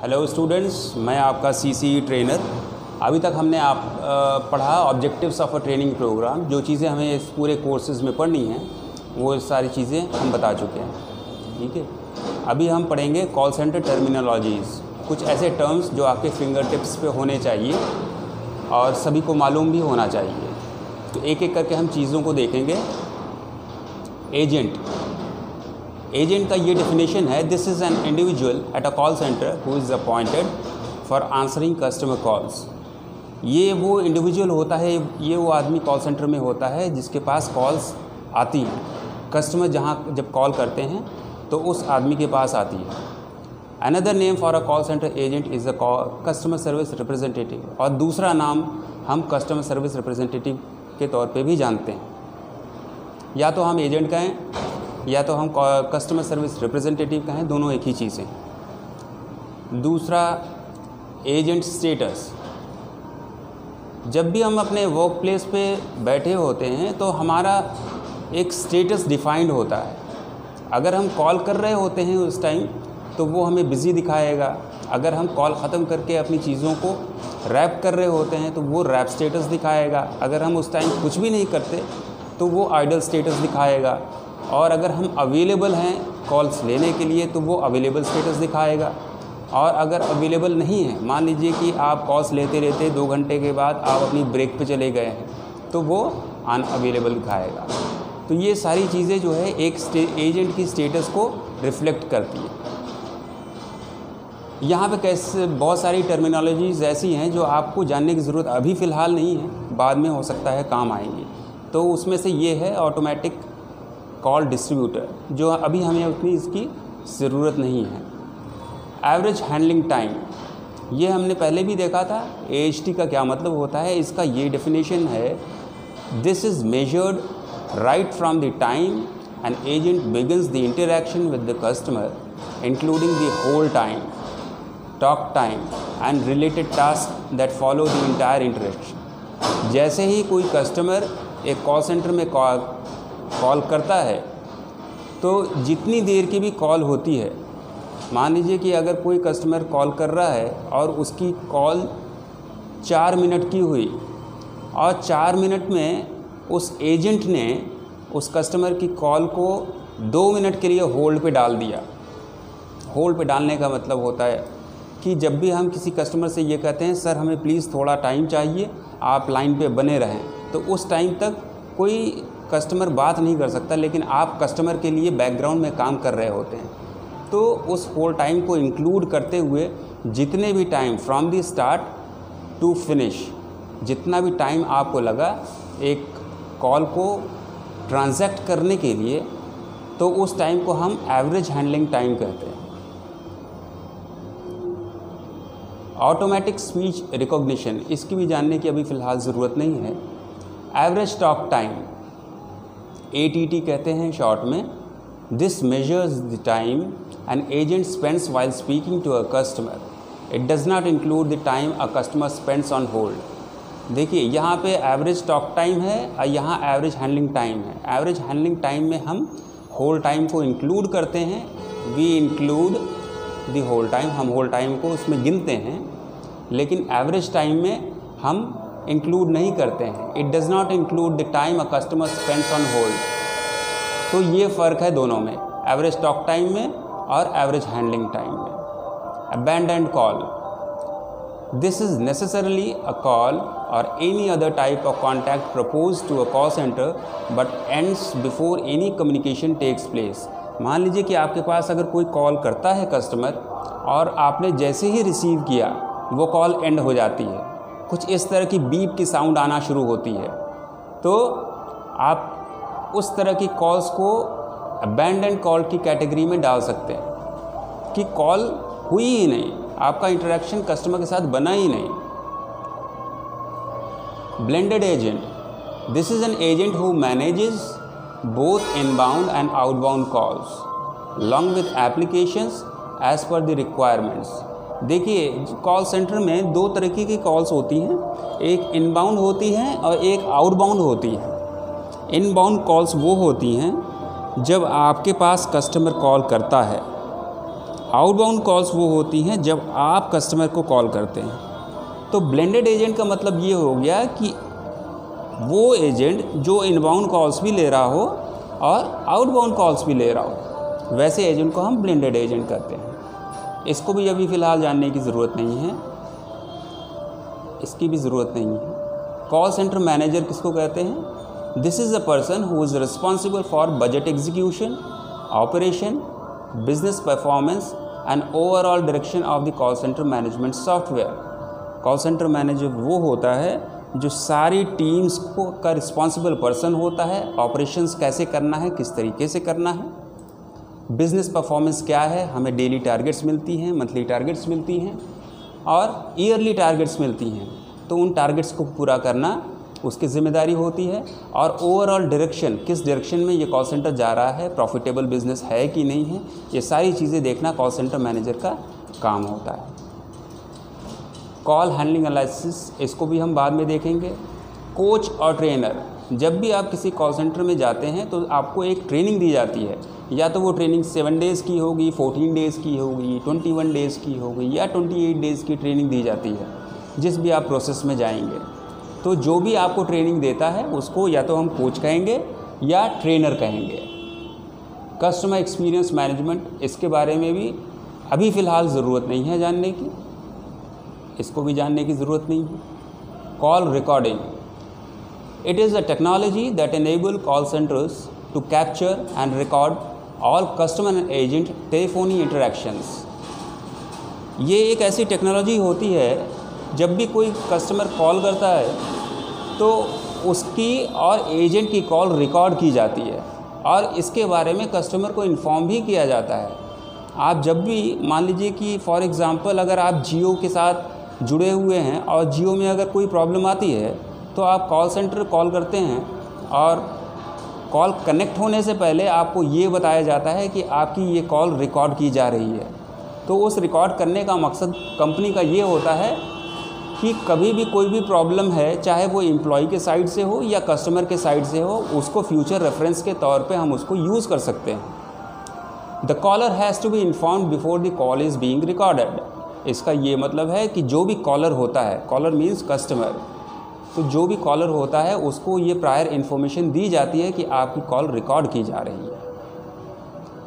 Hello students, मैं आपका CC trainer. अभी तक हमने पढ़ा objectives of a training program. जो चीज़ें हमें इस पूरे कोर्सेज में पढ़नी हैं वो सारी चीज़ें हम बता चुके हैं। ठीक है, अभी हम पढ़ेंगे कॉल सेंटर टर्मिनोलॉजीज़, कुछ ऐसे टर्म्स जो आपके फिंगर टिप्स पे होने चाहिए और सभी को मालूम भी होना चाहिए। तो एक एक करके हम चीज़ों को देखेंगे। एजेंट का ये डेफिनेशन है, this is an individual at a call centre who is appointed for answering customer calls. ये वो इंडिविजुअल होता है, ये वो आदमी कॉल सेंटर में होता है जिसके पास कॉल्स आती हैं। कस्टमर जहाँ जब कॉल करते हैं तो उस आदमी के पास आती है। Another name for a call centre agent is a customer service representative, और दूसरा नाम हम कस्टमर सर्विस रिप्रेजेंटेटिव के तौर पे भी जानते हैं। या तो हम एजेंट कहें या तो हम कस्टमर सर्विस रिप्रेजेंटेटिव कहें, दोनों एक ही चीज़ हैं। दूसरा, एजेंट स्टेटस। जब भी हम अपने वर्क प्लेस पे बैठे होते हैं तो हमारा एक स्टेटस डिफाइंड होता है। अगर हम कॉल कर रहे होते हैं उस टाइम तो वो हमें बिज़ी दिखाएगा। अगर हम कॉल ख़त्म करके अपनी चीज़ों को रैप कर रहे होते हैं तो वो रैप स्टेटस दिखाएगा। अगर हम उस टाइम कुछ भी नहीं करते तो वो आइडल स्टेटस दिखाएगा। और अगर हम अवेलेबल हैं कॉल्स लेने के लिए तो वो अवेलेबल स्टेटस दिखाएगा। और अगर अवेलेबल नहीं है, मान लीजिए कि आप कॉल्स लेते लेते 2 घंटे के बाद आप अपनी ब्रेक पे चले गए हैं तो वो अनअवेलेबल दिखाएगा। तो ये सारी चीज़ें जो है एक एजेंट की स्टेटस को रिफ्लेक्ट करती है। यहाँ पे कैसे बहुत सारी टर्मिनोलॉजीज़ ऐसी हैं जो आपको जानने की ज़रूरत अभी फ़िलहाल नहीं है, बाद में हो सकता है काम आएंगी। तो उसमें से ये है ऑटोमेटिक कॉल डिस्ट्रीब्यूटर, जो अभी हमें उतनी इसकी ज़रूरत नहीं है। एवरेज हैंडलिंग टाइम, ये हमने पहले भी देखा था। AHT का क्या मतलब होता है, इसका ये डेफिनेशन है, this is measured right from the time an agent begins the interaction with the customer including the whole time, talk time and related task that follow the entire interaction. जैसे ही कोई कस्टमर एक call centre में call करता है तो जितनी देर की भी कॉल होती है, मान लीजिए कि अगर कोई कस्टमर कॉल कर रहा है और उसकी कॉल 4 मिनट की हुई और 4 मिनट में उस एजेंट ने उस कस्टमर की कॉल को 2 मिनट के लिए होल्ड पे डाल दिया। होल्ड पे डालने का मतलब होता है कि जब भी हम किसी कस्टमर से ये कहते हैं, सर हमें प्लीज़ थोड़ा टाइम चाहिए, आप लाइन पे बने रहें, तो उस टाइम तक कोई कस्टमर बात नहीं कर सकता, लेकिन आप कस्टमर के लिए बैकग्राउंड में काम कर रहे होते हैं। तो उस होल टाइम को इंक्लूड करते हुए जितने भी time from the start to finish, जितना भी टाइम आपको लगा एक कॉल को ट्रांजैक्ट करने के लिए, तो उस टाइम को हम एवरेज हैंडलिंग टाइम कहते हैं। ऑटोमेटिक स्पीच रिकॉग्निशन, इसकी भी जानने की अभी फ़िलहाल ज़रूरत नहीं है। एवरेज टॉक टाइम, ATT कहते हैं शॉर्ट में। This measures the time an agent spends while speaking to a customer, it does not include the time a customer spends on hold. देखिए यहाँ पे एवरेज टॉक टाइम है और यहाँ average handling time है। एवरेज हैंडलिंग टाइम में हम whole time को इंक्लूड करते हैं, we include the whole time, हम होल टाइम को उसमें गिनते हैं। लेकिन एवरेज टाइम में हम इंक्लूड नहीं करते हैं, it does not include the time a customer spends on hold. तो ये फ़र्क है दोनों में, एवरेज टॉक टाइम में और एवरेज हैंडलिंग टाइम में। Abandoned call, this is necessarily a call और any other type of contact propose to a call centre but ends before any communication takes place. मान लीजिए कि आपके पास अगर कोई कॉल करता है कस्टमर और आपने जैसे ही रिसीव किया वो कॉल एंड हो जाती है, कुछ इस तरह की बीप की साउंड आना शुरू होती है, तो आप उस तरह की कॉल्स को अबैंडन्ड कॉल की कैटेगरी में डाल सकते हैं कि कॉल हुई ही नहीं, आपका इंटरेक्शन कस्टमर के साथ बना ही नहीं। Blended agent, this is an agent who manages both inbound and outbound calls along with applications as per the requirements। देखिए कॉल सेंटर में 2 तरीके की कॉल्स होती हैं, एक इनबाउंड होती हैं और एक आउटबाउंड होती हैं। इनबाउंड कॉल्स वो होती हैं जब आपके पास कस्टमर कॉल करता है, आउटबाउंड कॉल्स वो होती हैं जब आप कस्टमर को कॉल करते हैं। तो ब्लेंडेड एजेंट का मतलब ये हो गया कि वो एजेंट जो इनबाउंड कॉल्स भी ले रहा हो और आउटबाउंड कॉल्स भी ले रहा हो, वैसे एजेंट को हम ब्लेंडेड एजेंट कहते हैं। इसको भी अभी फ़िलहाल जानने की ज़रूरत नहीं है, इसकी भी ज़रूरत नहीं है। कॉल सेंटर मैनेजर किसको कहते हैं? This is a person who is responsible for budget execution, operation, business performance and overall direction of the call centre management software. Call centre manager वो होता है जो सारी टीम्स को का रिस्पॉन्सिबल पर्सन होता है। ऑपरेशंस कैसे करना है, किस तरीके से करना है, बिज़नेस परफॉर्मेंस क्या है, हमें डेली टारगेट्स मिलती हैं, मंथली टारगेट्स मिलती हैं और ईयरली टारगेट्स मिलती हैं, तो उन टारगेट्स को पूरा करना उसकी ज़िम्मेदारी होती है। और ओवरऑल डायरेक्शन, किस डायरेक्शन में ये कॉल सेंटर जा रहा है, प्रॉफिटेबल बिजनेस है कि नहीं है, ये सारी चीज़ें देखना कॉल सेंटर मैनेजर का काम होता है। कॉल हैंडलिंग एनालिसिस, इसको भी हम बाद में देखेंगे। कोच और ट्रेनर, जब भी आप किसी कॉल सेंटर में जाते हैं तो आपको एक ट्रेनिंग दी जाती है, या तो वो ट्रेनिंग 7 डेज़ की होगी, 14 डेज़ की होगी, 21 डेज़ की होगी या 28 डेज़ की ट्रेनिंग दी जाती है जिस भी आप प्रोसेस में जाएंगे। तो जो भी आपको ट्रेनिंग देता है उसको या तो हम कोच कहेंगे या ट्रेनर कहेंगे। कस्टमर एक्सपीरियंस मैनेजमेंट, इसके बारे में भी अभी फ़िलहाल ज़रूरत नहीं है जानने की, इसको भी जानने की ज़रूरत नहीं है। Call recording, it is a technology that enable call centers to capture and record all customer and agent telephony interactions। ये एक ऐसी टेक्नोलॉजी होती है जब भी कोई कस्टमर कॉल करता है तो उसकी और एजेंट की कॉल रिकॉर्ड की जाती है और इसके बारे में कस्टमर को इन्फॉर्म भी किया जाता है। आप जब भी मान लीजिए कि फॉर एग्ज़ाम्पल अगर आप जियो के साथ जुड़े हुए हैं और जियो में अगर कोई प्रॉब्लम आती है तो आप कॉल सेंटर कॉल करते हैं और कॉल कनेक्ट होने से पहले आपको ये बताया जाता है कि आपकी ये कॉल रिकॉर्ड की जा रही है। तो उस रिकॉर्ड करने का मकसद कंपनी का ये होता है कि कभी भी कोई भी प्रॉब्लम है, चाहे वो एम्प्लॉय के साइड से हो या कस्टमर के साइड से हो, उसको फ्यूचर रेफरेंस के तौर पे हम उसको यूज़ कर सकते हैं। The caller has to be informed before the call is being recorded. इसका ये मतलब है कि जो भी कॉलर होता है, कॉलर मीन्स कस्टमर, तो जो भी कॉलर होता है उसको ये प्रायर इन्फॉर्मेशन दी जाती है कि आपकी कॉल रिकॉर्ड की जा रही है।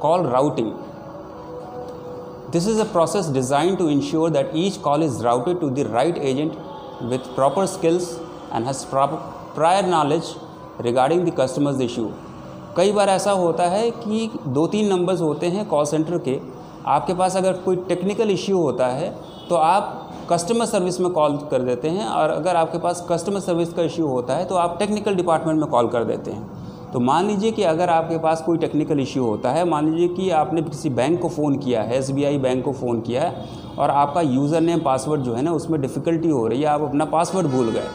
Call routing, this is a process design to ensure that each call is routed to the right agent with proper skills and has prior knowledge regarding the customers issue. कई बार ऐसा होता है कि 2-3 नंबर्स होते हैं कॉल सेंटर के, आपके पास अगर कोई टेक्निकल इश्यू होता है तो आप कस्टमर सर्विस में कॉल कर देते हैं, और अगर आपके पास कस्टमर सर्विस का इश्यू होता है तो आप टेक्निकल डिपार्टमेंट में कॉल कर देते हैं। तो मान लीजिए कि अगर आपके पास कोई टेक्निकल इश्यू होता है, मान लीजिए कि आपने किसी बैंक को फ़ोन किया है, SBI बैंक को फ़ोन किया है और आपका यूज़र नेम पासवर्ड जो है ना उसमें डिफ़िकल्टी हो रही है, आप अपना पासवर्ड भूल गए,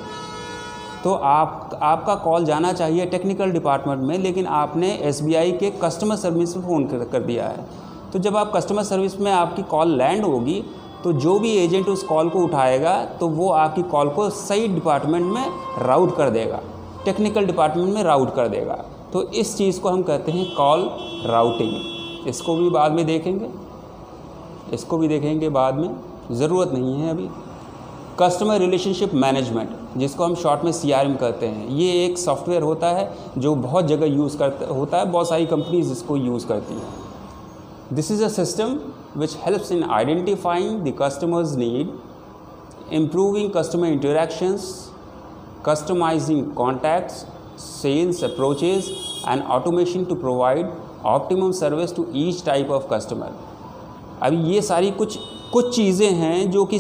तो आपका कॉल जाना चाहिए टेक्निकल डिपार्टमेंट में, लेकिन आपने SBI के कस्टमर सर्विस में फ़ोन कर दिया है। तो जब आप कस्टमर सर्विस में आपकी कॉल लैंड होगी तो जो भी एजेंट उस कॉल को उठाएगा तो वो आपकी कॉल को सही डिपार्टमेंट में राउट कर देगा, टेक्निकल डिपार्टमेंट में राउट कर देगा। तो इस चीज़ को हम कहते हैं कॉल राउटिंग। इसको भी बाद में देखेंगे, इसको भी देखेंगे बाद में, ज़रूरत नहीं है अभी। कस्टमर रिलेशनशिप मैनेजमेंट, जिसको हम शॉर्ट में CRM कहते हैं, ये एक सॉफ्टवेयर होता है जो बहुत जगह यूज़ होता है, बहुत सारी कंपनीज इसको यूज़ करती हैं। This is a system which helps in identifying the customer's need, improving customer interactions, customizing contacts, sales approaches and automation to provide optimum service to each type of customer। अभी ये सारी कुछ चीज़ें हैं जो कि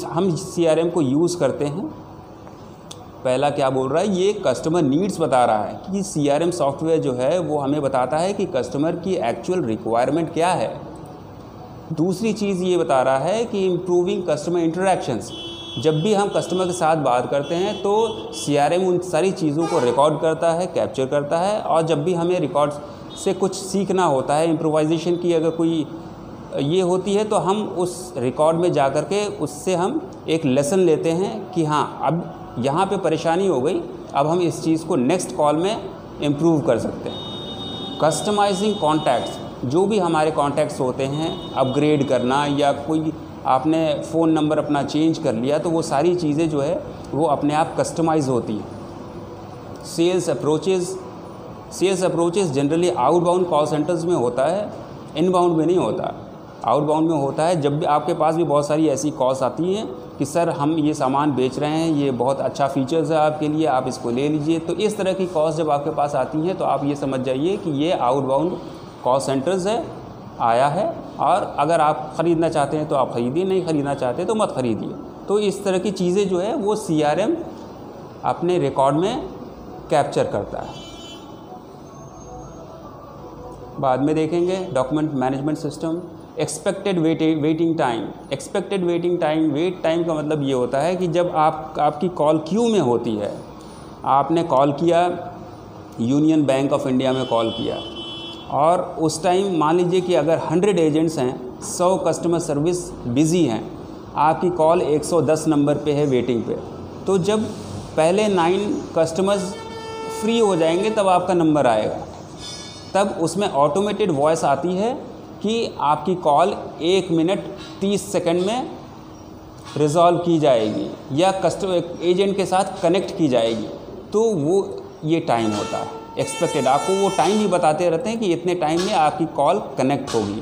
हम CRM को यूज़ करते हैं। पहला क्या बोल रहा है, ये कस्टमर नीड्स बता रहा है कि CRM सॉफ्टवेयर जो है वो हमें बताता है कि कस्टमर की एक्चुअल रिक्वायरमेंट क्या है। दूसरी चीज़ ये बता रहा है कि इम्प्रूविंग कस्टमर इंटरेक्शंस, जब भी हम कस्टमर के साथ बात करते हैं तो CRM उन सारी चीज़ों को रिकॉर्ड करता है, कैप्चर करता है, और जब भी हमें रिकॉर्ड से कुछ सीखना होता है, इम्प्रोवाइजेशन की अगर कोई ये होती है तो हम उस रिकॉर्ड में जा कर के उससे हम एक लेसन लेते हैं कि हाँ अब यहाँ पे परेशानी हो गई, अब हम इस चीज़ को नेक्स्ट कॉल में इम्प्रूव कर सकते हैं। कस्टमाइजिंग कॉन्टैक्ट्स, जो भी हमारे कॉन्टैक्ट्स होते हैं अपग्रेड करना या कोई आपने फ़ोन नंबर अपना चेंज कर लिया तो वो सारी चीज़ें जो है वो अपने आप कस्टमाइज़ होती हैं। Sales approaches generally outbound call centres में होता है, इनबाउंड में नहीं होता। आउटबाउंड में होता है जब भी आपके पास भी बहुत सारी ऐसी कॉल्स आती हैं कि सर हम ये सामान बेच रहे हैं, ये बहुत अच्छा फीचर्स है आपके लिए, आप इसको ले लीजिए। तो इस तरह की कॉल्स जब आपके पास आती हैं तो आप ये समझ जाइए कि ये आउटबाउंड कॉल सेंटर्स है, आया है, और अगर आप ख़रीदना चाहते हैं तो आप ख़रीदिए, नहीं ख़रीदना चाहते तो मत ख़रीदिए। तो इस तरह की चीज़ें जो है वो CRM अपने रिकॉर्ड में कैप्चर करता है। बाद में देखेंगे document management system. Expected waiting time. Expected waiting time, wait time का मतलब ये होता है कि जब आपकी कॉल क्यू में होती है, आपने कॉल किया, यूनियन बैंक ऑफ इंडिया में कॉल किया, और उस टाइम मान लीजिए कि अगर 100 एजेंट्स हैं, 100 कस्टमर सर्विस बिज़ी हैं, आपकी कॉल 110 नंबर पे है वेटिंग पे, तो जब पहले 9 कस्टमर्स फ्री हो जाएंगे तब आपका नंबर आएगा। तब उसमें ऑटोमेटेड वॉइस आती है कि आपकी कॉल 1 मिनट 30 सेकंड में रिज़ॉल्व की जाएगी या कस्टमर एजेंट के साथ कनेक्ट की जाएगी। तो वो ये टाइम होता है एक्सपेक्टेड। आपको वो टाइम भी बताते रहते हैं कि इतने टाइम में आपकी कॉल कनेक्ट होगी।